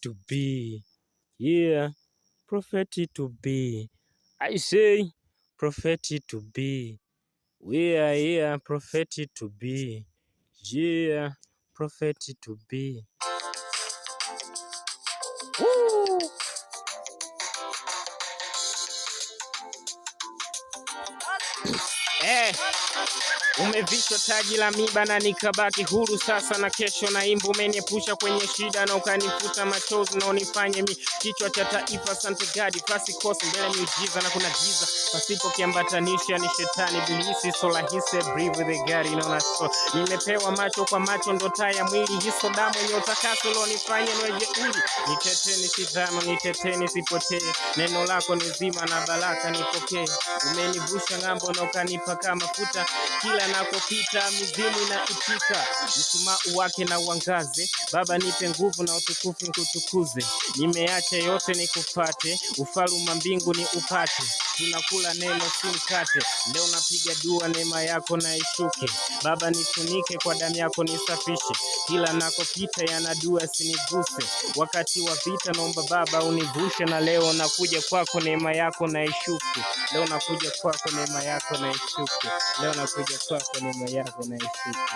to be. Yeah, prophetic to be. I say prophetic to be. We are here, prophetic to be. Yeah, prophetic to be. Woo! Umevishwa taji la miba na nikabaki huru sasa na kesho na imbu. Umeniepusha kwenye shida na ukanifuta machozi na unifanye mi kichwa cha taifa. Asante God, pasi kosi mbele miujiza na kuna giza pasipo kiambatanisha ni shetani bilisi. So rahisi breathe the God inaona so. Nimepewa macho kwa macho ndo taa ya mwili, hiso damu yenye utakaso lo nifanye niwe jeuri. Nitetee nisidhama, nitetee nisipotee, neno lako ni zima na baraka nipokee. Umenivusha ng'ambo na ukanipa kama mafuta, kila nakopita mizimu na itika. Mshumaa wake na uangaze, Baba nipe nguvu na utukufu nikutukuze. Nimeacha yote nikufate, ufalme mbingu ni upate. Tunakula neno si mkate, leo napiga dua neema yako na ishuke. Baba nifunike kwa damu yako nisafishe, kila nakopita yanadua siniguse. Wakati wa vita naomba Baba univushe, na leo nakuja kwako neema yako na ishuke. Leo nakuja kwako neema yako na ishuke. Leo nakuja kwako neema yako na ishuke.